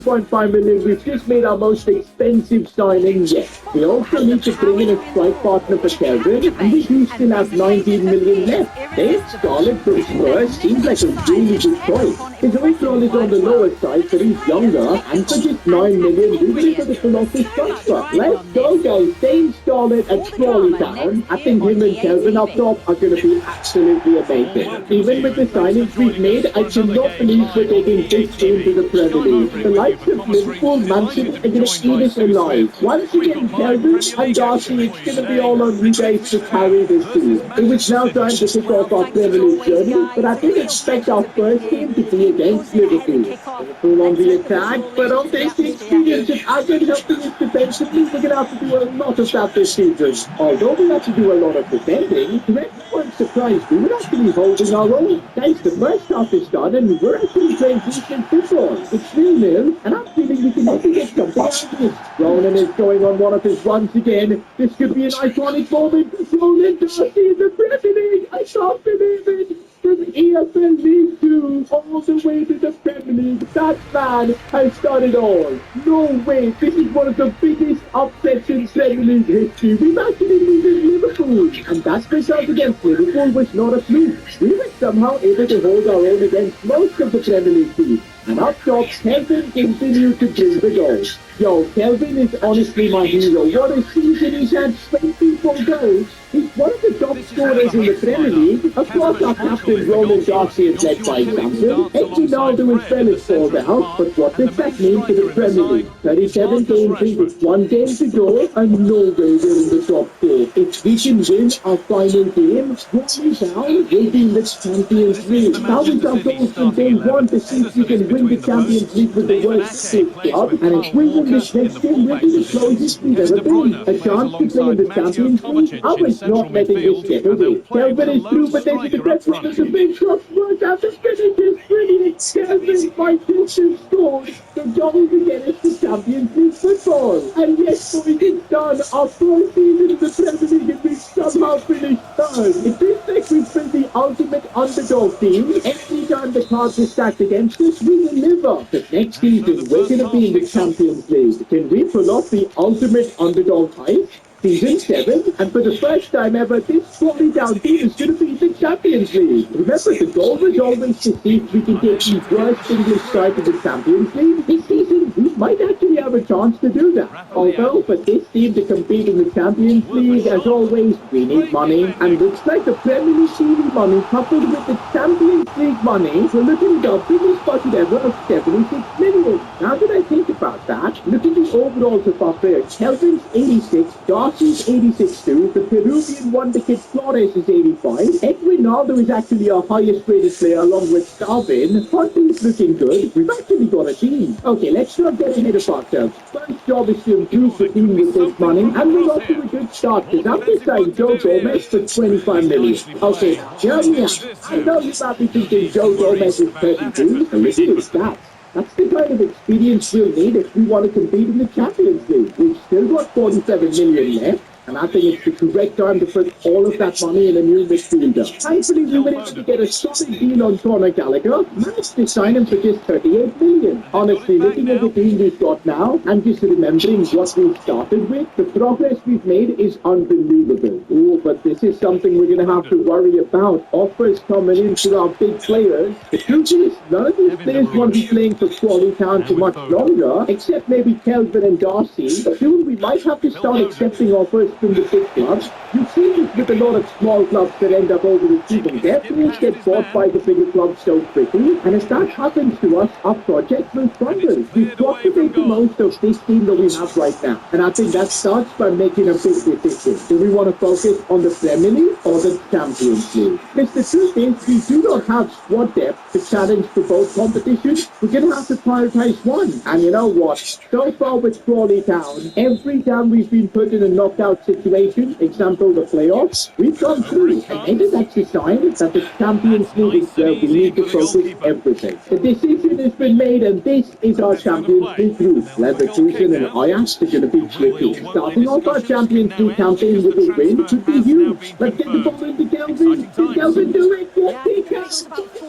6.5 million, we've just made our most expensive signing yet. We also need to bring in a strike partner for Kelvin, and we do still have 19 million left. Dave Scarlett for the Spurs seems like a really good choice. His overall is on the lower side, but he's younger, and for just 9 million, we will for the Colossus transfer. Let's go, guys. Dave Scarlett at Crawley Town. I think him and Kelvin up top are going to be absolutely amazing. Even with the signings we've made, I cannot believe we're taking this team to the Premier League. The likes of Liverpool, Man City are going to eat us alive. Once again, Kelvin and Darcy, it's going to be all on you guys to carry this team. It was now time to kick off our Premier League journey, but I didn't expect our first game to be against Liverpool. Liverpool on the attack, but on this experience, if I can help us defensively, we're going to have to do a lot of that this season. Although we have to do a lot of defending, to everyone's surprise, we were actually holding our own. Guys, the first half is done, and we're actually playing decent football. It's 0-0, and I'm feeling we can maybe get something out of this. Ronan is going on one of his runs again. This could be an iconic moment. Ronan Darcy in the Premier League. I can't believe it. From EFL League 2 all the way to the Premier League. That man has done it all. No way. This is one of the biggest upsets in Premier League history. We've actually beaten Liverpool. And that result against Liverpool was not a fluke. We were somehow able to hold our own against most of the Premier League teams. And up top, Kelvin continued to bring the goals. Yo, Kelvin is honestly my hero. What a season he's had, 24 goals. He's one of the top scorers in the Premier League. Of course, our captain Ronan Darcy is led by example. Ronaldo is well as sold out, but what does that mean for the Premier League? 37 games in with 1 game to go, and no way we're in the top 4. If we can win our final game, Crawley Town will be in the Champions League. Now we have goals from day 1 to see if we can win the Champions League with the worst state club, and if we win this next game, we'll be the closest we've ever been. A chance to play in the Champions League? I was not letting this get away. Kelvin is through, but there's the deflection of the big cross work after finish is brilliant. Kelvin might just have scored the goal to get us to Champions League football. And yes, boys, it's done. Our first season in the Premier League, and we've somehow finished third. It feels like we've been the ultimate underdog team. Every time the cards are stacked against us, we deliver. But next season, we're going to be in the Champions League. Can we pull off the ultimate underdog hype? Season 7, and for the first time ever, this Crawley Town team is going to be the Champions League. Remember, the goal was always to see if we can get the worst English side to the Champions League. This season, we might actually have a chance to do that. Although, for this team to compete in the Champions League, as always, we need money. And looks like the Premier League TV money coupled with the Champions League money, we're looking at our biggest budget ever of 76 million. Now that I think about that, look at the overalls of our players. Kelvin's 86, Darcy's 86 too, the Peruvian wonder kid Flores is 85, Edwin Aldo is actually our highest rated player along with Darwin, Ponty's looking good, we've actually got a team. Okay, let's not get ahead of ourselves. First job is to improve the team with this money, and we're off to a good start because I'm just saying Joe Gomez for 25 million. Okay, Jeremy, I know you might be thinking Joe Gomez is 32, and listen to the stats. That's the kind of experience we'll need if we want to compete in the Champions League. We've still got 47 million left, and I think it's the correct time to put all of that money in a new midfielder. Thankfully, we were able to get a solid deal on Conor Gallagher, managed to sign him for just 38 million. Honestly, looking at the team we've got now, and just remembering what we've started with, the progress we've made is unbelievable. Oh, but this is something we're going to have to worry about. Offers coming in for our big players. The truth is, none of these players want to be playing for Crawley Town for much longer, except maybe Kelvin and Darcy. Soon we might have to start accepting offers from the big clubs. You see this with a lot of small clubs that end up overachieving. Their players get bought by the bigger clubs so quickly, and as that happens to us, our project will struggle. We've got to make the most of this team that we have right now, and I think that starts by making a big decision. Do we want to focus on the Premier League or the Champions League? Because the truth is, we do not have squad depth to challenge for both competitions. We're going to have to prioritize one. And you know what? So far with Crawley Town, every time we've been put in a knockout situation, example the playoffs, we've gone through, and maybe that's a sign that the Champions League is where we need to focus everything. The decision has been made, and this is our Champions League group. Leverkusen and Ajax are going to be tricky. Starting off our Champions League campaign with a win could be huge. Let's get the ball into Kelvin. Can Kelvin do it? Yes, he can.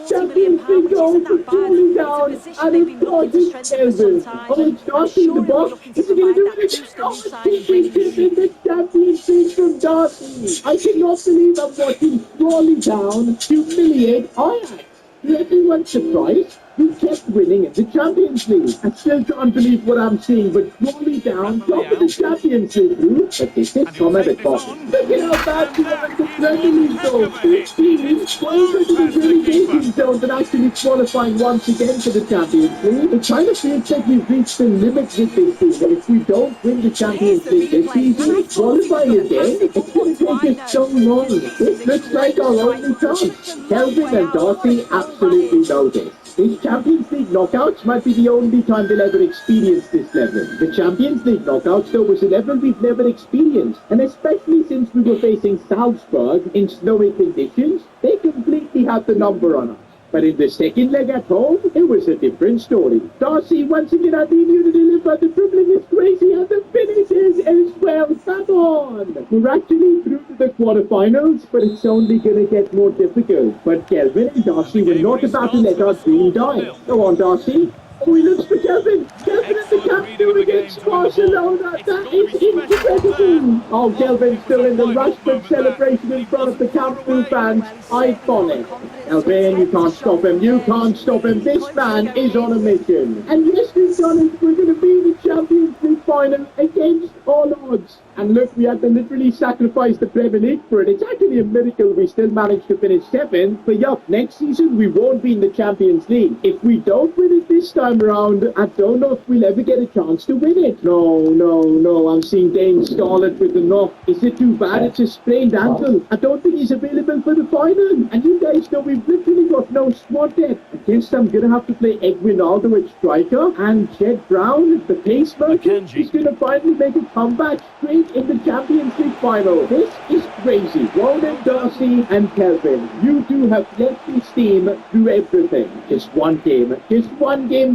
Champions League goal for falling down, and it causes Kelvin. Oh, it's Darcy in the box. Is he going to do it? Oh, it's in the Champions League from Darcy. I cannot believe I'm watching Crawley Town humiliate Ajax. To everyone's surprise, we kept winning in the Champions League. I still can't believe what I'm seeing, but Crawley down, top of the Champions League group, but this is from at the bottom. Look at how bad we are at the Premier League though. Each team is closer to the relegation zone than actually qualifying once again for the Champions League. It kind of feels like we've reached the limit with this season. If we don't win the Champions League this season, qualifying again, it's going to take us so long. This looks like our only chance. Kelvin and Darcy absolutely know this. These Champions League knockouts might be the only time they'll ever experience this level. The Champions League knockouts, though, was a level we've never experienced. And especially since we were facing Salzburg in snowy conditions, they completely had the number on us. But in the second leg at home, it was a different story. Darcy once again had the immunity, but the dribbling is crazy and the finishes as well. Come on! We're actually through to the quarterfinals, but it's only going to get more difficult. But Kelvin and Darcy were not about to let our dream die. Go on, Darcy. Oh, he looks for Kelvin. Kelvin at the captain against Barcelona. That is incredible. Oh, Kelvin's still in the Rashford celebration in front of the Camp Nou fans. Iconic. Kelvin, you can't stop him. You can't stop him. This man is on a mission. And yes, we've done it. We're going to be the Champions League final against all odds. And look, we had to literally sacrifice the Premier League for it. It's actually a miracle we still managed to finish 7th. But yup, next season we won't be in the Champions League. If we don't win it this time around, I don't know if we'll ever get a chance to win it. No, I'm seeing Dane Scarlett with the knock. Is it too bad? It's a sprained ankle. I don't think he's available for the final. And you guys know we've literally got no squad depth. I guess I'm going to have to play Eguinaldo at striker. And Jed Brown, the pace merchant, is going to finally make a comeback straight in the Champions League final. This is crazy. Ronan, Darcy and Kelvin, you two have led this team through everything. Just one game,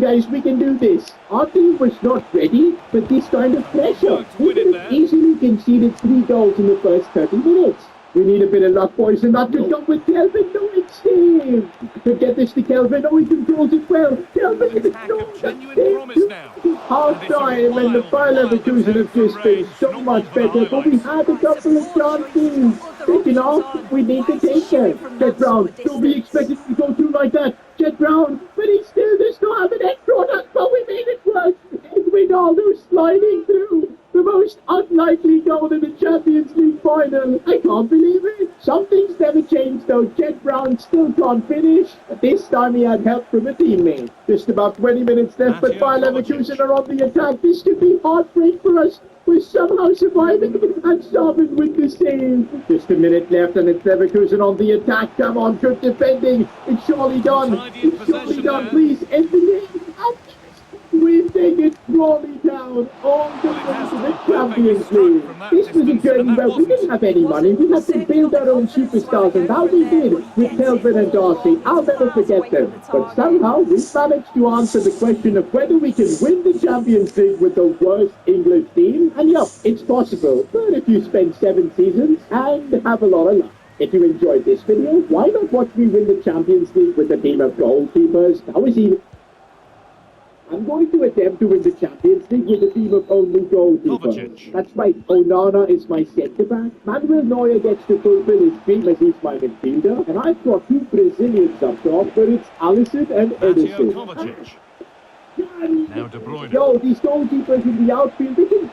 guys. We can do this. Our team was not ready for this kind of pressure. We could have easily conceded 3 goals in the first 30 minutes. We need a bit of luck, boys, and that could come with Kelvin. No, it's him. Could get this to Kelvin. Oh, he controls it well. Kelvin is half time, and the Bayer Leverkusen have just been so much better, but we had a couple of chances. Taking off, we need to take them. Jed Brown, don't be expected to go through like that. Jed Brown, but he still does not have an end product, but we made it work. Eguinaldo sliding through. The most unlikely goal in the Champions League final. I can't believe it. Some things never change though. Jed Brown still can't finish. But this time he had help from a teammate. Just about 20 minutes left, but Bayer Leverkusen are on the attack. This could be heartbreak for us. We're somehow surviving and Sarvin with the save. Just a minute left and it's Leverkusen on the attack. Come on, good defending. It's surely done. It's surely done. Please end the game. We've taken Crawley down all the way to the Champions League. This was a journey where we didn't have any money. We had to build our own superstars, and how we did with Kelvin and Darcy. I'll never forget them. But somehow we managed to answer the question of whether we can win the Champions League with the worst English team. And yup, it's possible. But if you spend 7 seasons and have a lot of luck. If you enjoyed this video, why not watch me win the Champions League with a team of goalkeepers? How is he? I'm going to attempt to win the Champions League with a team of only goalkeepers. That's right, Onana is my centre-back, Manuel Neuer gets to fulfill his dream as he's my midfielder, and I've got 2 Brazilians up top, but it's Alisson and Edison. Now De Bruyne. Yo, these goalkeepers in the outfield, they can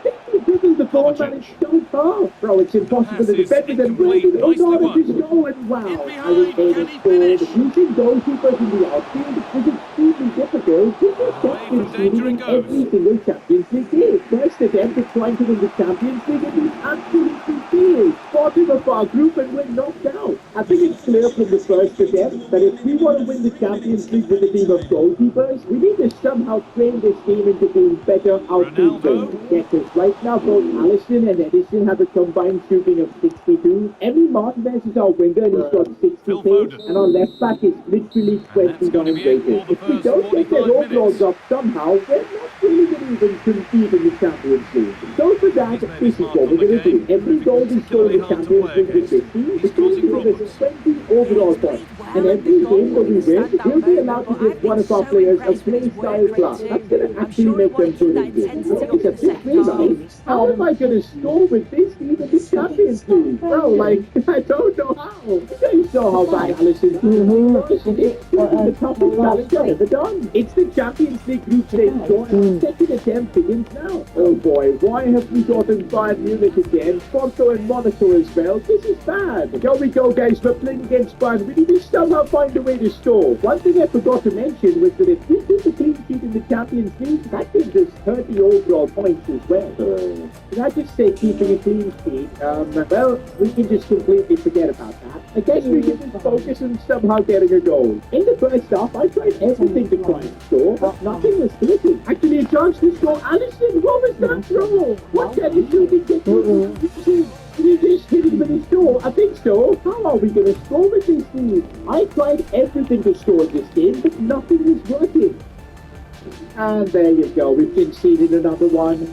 dribble the ball and it's so far. Bro, it's impossible to defend it, and where did Onana just go? And wow, I was able to score. Using goalkeepers in the outfield is extremely difficult. This is kept conceding in every single Champions League game. First attempt at trying to win the Champions League, and he's absolutely failed. Bottom of our group and we're knocked out. I think it's clear from the first attempt that if we want to win the Champions League with a team of goalkeepers, we need to somehow train this team into being better outfield players. Yeah, because right now both Alisson and Edison have a combined shooting of 62. Emi Martinez is our winger and he's got 60 and our left back is literally 29 rated. If we don't get their overalls up somehow, we're not really going to even compete in the Champions League. So for that, this is what we're going to do. Every goal we score in the Champions League with this team is going to give us 20 overall points. And every game that we win, we'll be allowed to give one of our players a play style class. That's going to actually make them good in this. Except this realize, how am I going to score with this team in the Champions League? Well, like, I don't know how. You guys saw how bad Alisson is. It's the toughest challenge I've ever done. It's the Champions League group stage draw. Second attempt begins now. Oh boy, why have we gotten Bayern Munich again? Porto and Monaco as well. This is bad. Here we go, guys. We're playing against Bayern. We need to somehow find a way to score. One thing I forgot to mention was that if we keep a clean sheet in the Champions League, that gives us 30 overall points as well. Can I just say keeping a clean sheet? Well, we can just completely forget about that. I guess we can just focus on somehow getting a goal. In the first half, I tried everything to try and score, but nothing was clicking. Actually, a chance to score. Alisson, what was that throw? What kind of shooting technique? Did he just hit him with his score? I think so. How are we going to score with this team? I tried everything to score this game, but nothing was working. And there you go. We've conceded another one.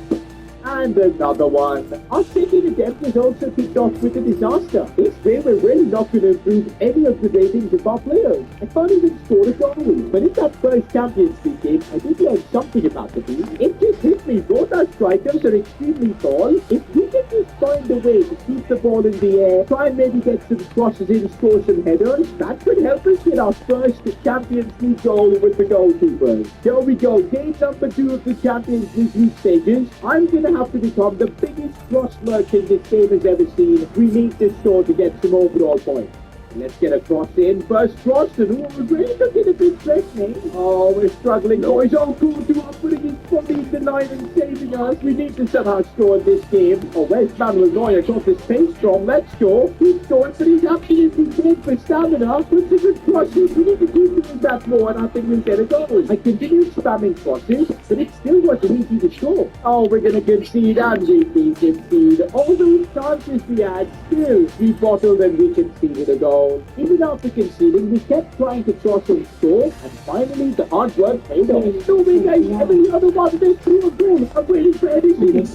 And another one. Our second attempt was also kicked off with a disaster. This way we're really not going to improve any of the ratings of our players. I can't even score a goal. But in that first Champions League game, I did learn something about the team. It just hit me. Both our strikers are extremely tall. If we can just find a way to keep the ball in the air, try and maybe get some crosses in, score some headers, that could help us get our first Champions League goal with the goalkeepers. Here we go. Game number 2 of the Champions League group stages. I'm going to have to become the biggest cross merchant this game has ever seen. We need this score to get some overall points. Let's get a cross in. First cross, and we're really looking a bit threatening. Oh, we're struggling. Oh, he's all cool to up, putting his body in the line and saving us. We need to somehow score in this game. Oh, where's Manuel Neuer? Got his pace strong. Let's go. He's going, but he's absolutely dead for stamina. Puts a good cross in. We need to keep doing that more, and I think we'll get a goal. I continued spamming crosses, but it still wasn't easy to score. Oh, we're going to concede, and we concede. All those chances we had, still, we bottled and we conceded a goal. Even after conceding, we kept trying to cross and score, and finally the hard work paid off. So we guys, every other one they threw a goal. I'm waiting for anything. Let's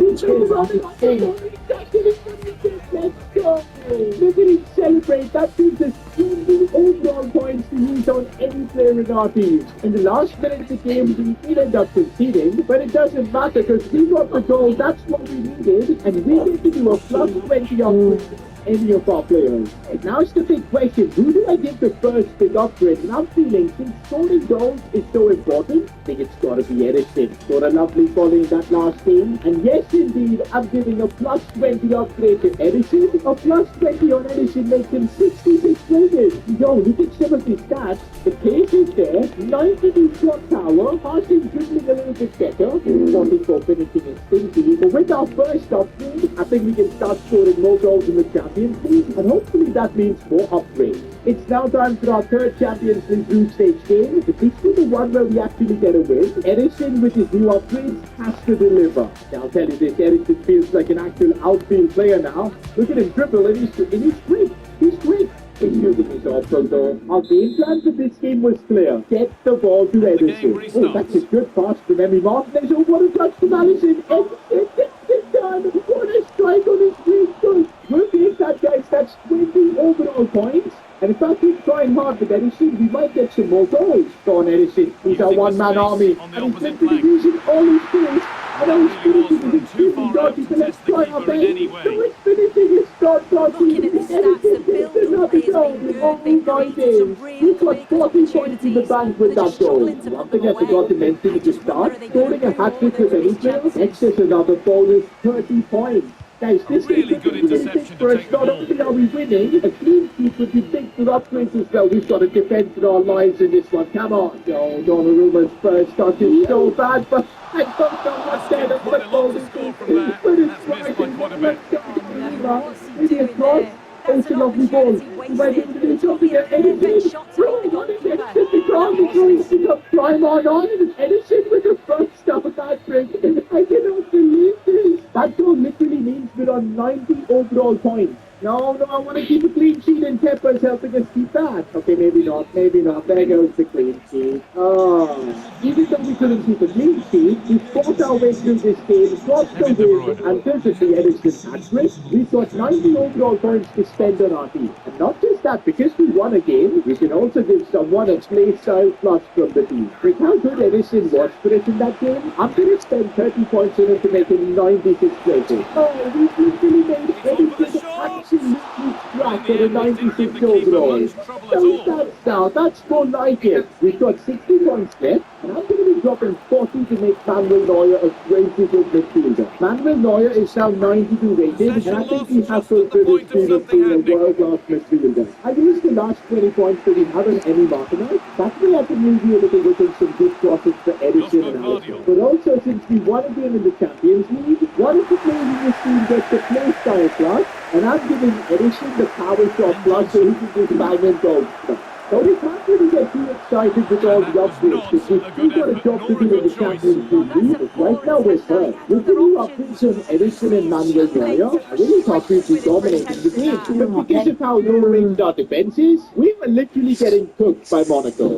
go! Look at him celebrate. That gives us 20 overall points to use on any player in our team. In the last minutes of the game, we did end up conceding, but it doesn't matter because we got the goal. That's what we needed, and we need to do a plus 20 on any of our players. And now it's the big question, who do I give the first big upgrade? And I'm feeling, since scoring goals is so important, I think it's got to be Edison. Scored a lovely volley in that last game. And yes, indeed, I'm giving a plus 20 upgrade to Edison. A plus 20 on Edison makes him 66 rated. Yo, look at some of his stats. The pace is there, 92 shot power, passing dribbling a little bit better, 44 finishing is stinky. But with our first upgrade, I think we can start scoring more goals in the Champions League, and hopefully that means more upgrades. It's now time for our third Champions League group stage game. This is the one where we actually get a win. Edison, with his new upgrades, has to deliver. Now, I'll tell you this, Edison feels like an actual outfield player now. Look at him dribble, and he's quick. He's quick. He's using his off-road though. Our game plan for this game was clear. Get the ball to Edison. Oh, that's a good pass from Emi Martinez. Oh, what a touch from Alisson. Edison done. What a strike on his great goal. We'll take that, guys. That's 20 overall points. And if I keep trying hard with Edison, we might get some more goals. Go on, Edison. He's our one-man army. And he's meant to be using all his skills. And our finishing is extremely dodgy, so let's try our best. So his finishing is not dodgy. Looking at the stats, the build another has goal. been good. Oh They've my created some days. really He's got big 40 points in the opportunities. bank with They're that just goal. struggling to One put thing them I forgot to away. mention at the Just wonder, start, are they scoring gonna a do more hat-trick than with any these player, chances? that's just another bonus 30 points. Guys, this really is good interception to for us. take the Not ball. only are we winning, a clean sheet would be big for upgrades as well. We've got to defend for our lives in this one. Come on. Oh, Donnarumma's first touch is so bad, but I don't know what's there. The Quite a lot to score from that. But it's That's missed by quite a bit. What's he Maybe a doing cross. there? Oh, That's it's a an lovely ball. opportunity Might be wasted. able to do It could something be a at perfect Edison. shot to hit the goalkeeper. The ground is going up. Prime on. Edison with the first stop of that break. I cannot believe this. That goal literally means we're on 90 overall points. No, I want to keep a clean sheet and Kepa's helping us keep that. Okay, maybe not. There goes the clean sheet. Oh, even though we couldn't keep a clean sheet, we fought our way through this game, got the win, and because of the Edison hat-trick, we've got 90 overall points to spend on our team. And not just that, because we won a game, we can also give someone a play style plus from the team. With how good Edison was for us in that game, I'm going to spend 30 points on him to make him 96 places. Oh, we've literally made Edison absolutely crack at a 96 overall. So that's more like it. We've got 60 points left, and I'm going to be dropping 40 to make Manuel Neuer a crazy good midfielder. Manuel Neuer is now 92 rated, and I think he has fulfilled his dream of being a world-class midfielder. I used the last 20 points that we have on Emi Martinez. That way I can leave you a little bit some good crosses for Edison and Alisson. But also, since we won a game in the Champions League, one of the players in this team gets the play style plus, and I'm giving Edison the power shot plus so he can just bang in goals. So we can't really get too excited with all the upgrades because we've still got a job to do in the Champions League. But right now we're hurt. With the new upgrades on Edison and Manuel Neuer, I really thought we'd be dominating the game. But because of how low-ranged our defense is, we were literally getting cooked by Monaco.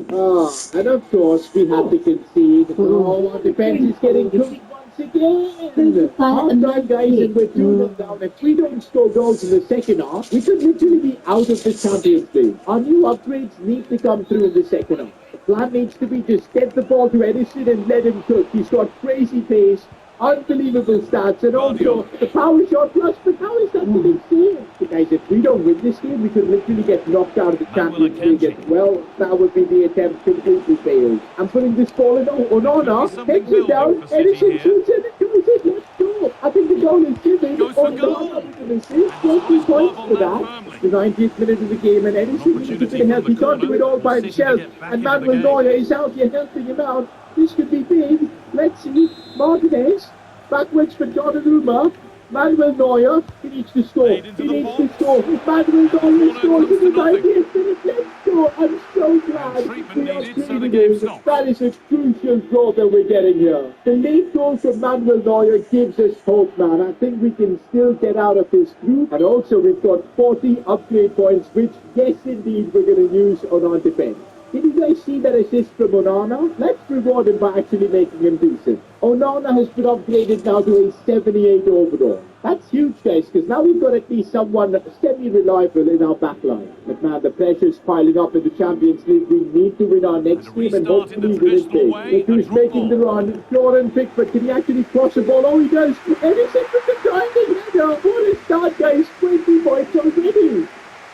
And of course we had to concede. Oh, our defense is getting cooked again. Half-time, guys, and we're 2-0 down. If we don't score goals in the second half, we could literally be out of the Champions League. Our new upgrades need to come through in the second half. The plan needs to be just get the ball to Edison and let him cook. He's got crazy pace, unbelievable stats, and also the power shot plus. But how is that the big deal? Guys, if we don't win this game, we could literally get knocked out of the Champions League as well. That would be the attempt completely failed. I'm putting this ball in. Onana takes it down. Edison shoots it and goes in. Let's go. I think the goal is given. Onana with an assist. 20 points for that. The 90th minute of the game, and Edison needs a bit of help. He can't do it all by himself. And Manuel Neuer is out here helping him out. This could be big. Let's see. Martinez. Backwards for Donnarumma. Manuel Neuer, he needs to score. He needs to score. Manuel Neuer scores in the 90th minute. Let's go. I'm so glad we are treating him. That is a crucial goal that we're getting here. The late goal from Manuel Neuer gives us hope, man. I think we can still get out of this group. And also, we've got 40 upgrade points, which, yes, indeed, we're going to use on our defense. Did you guys see that assist from Onana? Let's reward him by actually making him decent. Onana has been upgraded now to a 78 overall. That's huge, guys, because now we've got at least someone semi-reliable in our backline. But man, the pressure's piling up in the Champions League. We need to win our next game and hopefully win it big. Look who's making the run. Florian Pickford, can he actually cross the ball? Oh, he does. Edison with the driving header. What a start, guys. 20 points already.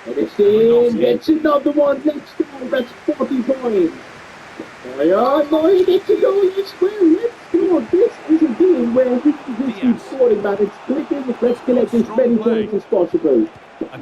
Edison gets another one. Let's go. That's 40 points. Neuer gets a goal as well. Let's go. This is a game where we can just keep scoring, man. It's clicking. Let's collect as many points as possible.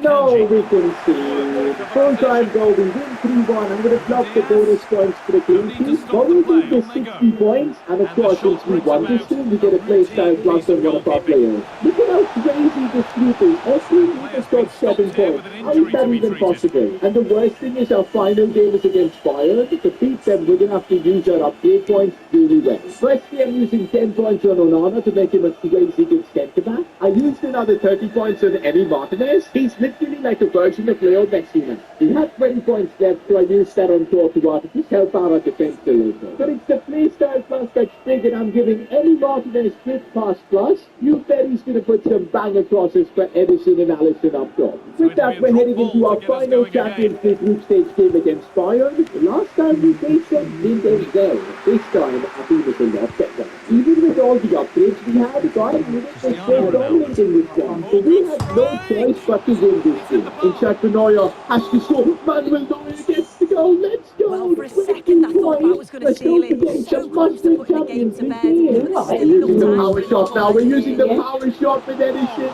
No, we can see. Full-time goal. We win 3-1. I'm going to drop the bonus points for the clean sheet. But we'll take the 60 points. And of course, since we won this game, we get a play style plus on one of our players. Look at how crazy this group is. Every team has got 7 points. How is that even possible? And the worst thing is our final game is against Bayern. To beat them, we're going to have to use our upgrade points really well. Firstly, I'm using 10 points on Onana to make him a crazy good centre-back. I used another 30 points on Emi Martinez. He's literally like a version of Leo Messi now. He had 20 points left, so I used that on Courtois to just help out our defense a little. But it's the play style plus that's big, and I'm giving Emi Martinez swift pass plus. You bet he's going to put some banger crosses for Edison and Alisson up top. With that, we're heading into our final Champions League group stage game against Bayern. The last time we faced them, didn't end well. This time, I think it's a lot better. Even with all the upgrades we had, Bayern Munich was so dominating this one. So we had no choice but to win this game. In fact, Neuer has to score. Manuel Neuer gets the goal. Let's go. Well, for a second, I thought I was going to steal it. So close to putting the game to bed. We're using the power shot now. We're using the power shot with Edison.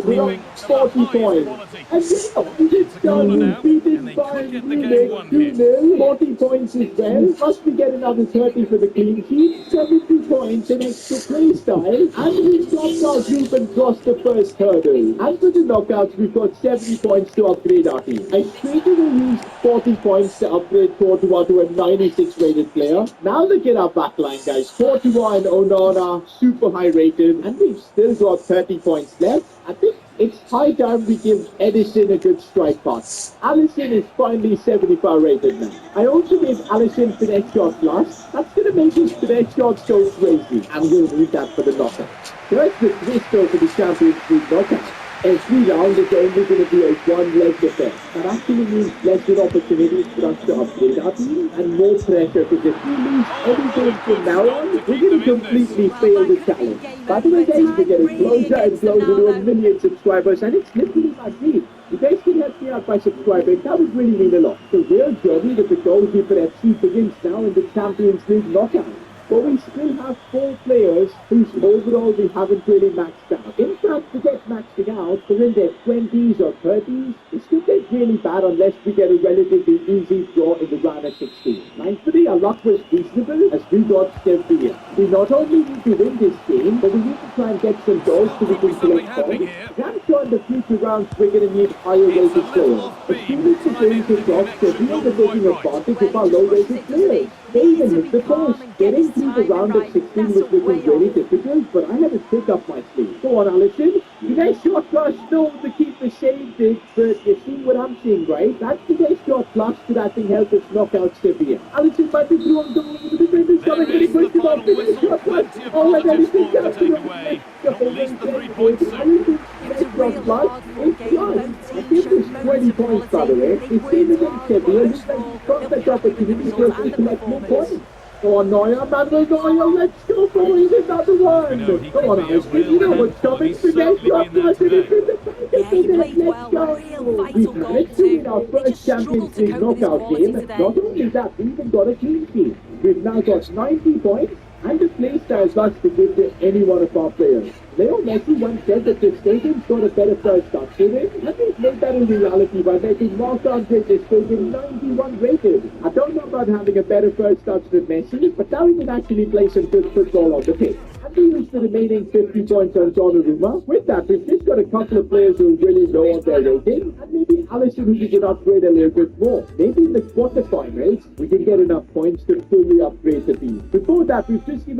We're on 40 points. And now, it's done. We've beaten Bayern Munich 2-0. 40 points as well. Plus we get another 30 for the clean sheet. 70 points, an extra play style. And we've dropped our group and crossed the first hurdle. And for the knockouts, we've got 70 points to upgrade our team. I straight away used 40 points to upgrade Courtois to to a 96 rated player. Now look at our backline, guys. Courtois and Onana, super high rated, and we've still got 30 points left. I think it's high time we give Edison a good strike pass. Alisson is finally 75 rated now. I also gave Alisson finesse shot plus. That's going to make his finesse shot so crazy. I'm going to need that for the knockout. Here's the twist for the Champions League knockout. Every round is only going to be a one-leg affair. That actually means lesser opportunities for us to upgrade our team and more pressure, because if we lose any game from now on, we're going to completely fail the challenge. By the way, guys, we're getting closer and closer to 1 million subscribers, and it's literally my dream. You guys can help me out by subscribing. That would really mean a lot. The real journey with the Goalkeeper FC begins now in the Champions League knockout. But we still have 4 players whose overall we haven't really maxed out. In fact, to get maxing out, they're in their 20s or 30s. This could get really bad unless we get a relatively easy draw in the round of 16. Thankfully, our luck was reasonable as we got Sevilla. We not only need to win this game, but we need to try and get some goals so we can collect points. I'm sure in the future rounds we're going to need higher rated players. As soon as the game kicks off, Sevilla are taking advantage of our low rated players. They even hit the post. Getting through the round of 16 was looking very difficult, but I had a trick up my sleeve. Go on, Alisson. You guys shot plus, no, the keeper saved it, but you see what I'm seeing, right? That's the guys shot plus that I think helped us knock out Sevilla. Alisson might be through on goal over the defender's coming, but he pushed him off, the shot plus. Oh, and then he thinks that's the way. At least the 3 points soon. It's plus. It's plus. I give this 20 points, by the way. It's even against Sevilla. Looks like he's got that opportunity for us to collect more points. Go on, Neuer, Manuel Neuer, let's go, boys, another one! Go on, Alisson, you know what's coming, forget your plus, and it's in the back of the net, let's go! We've managed to win our first Champions League knockout game. Not only that, we even got a clean sheet. We've now got 90 points, and the playstyle is not to give to any one of our players. Leo Messi once said that the stadium's got a better first touch to it, and they've made that a reality by making Marc-Andre Ter Stegen 91 rated. I don't know about having a better first touch than Messi, but now he can actually play some good football on the pitch. And we use the remaining 50 points on Donnarumma. With that, we've just got a couple of players who are really low on their rating, and maybe Alisson who can upgrade a little bit more. Maybe in the quarterfinals, we can get enough points to fully upgrade the team. Before that, we've just given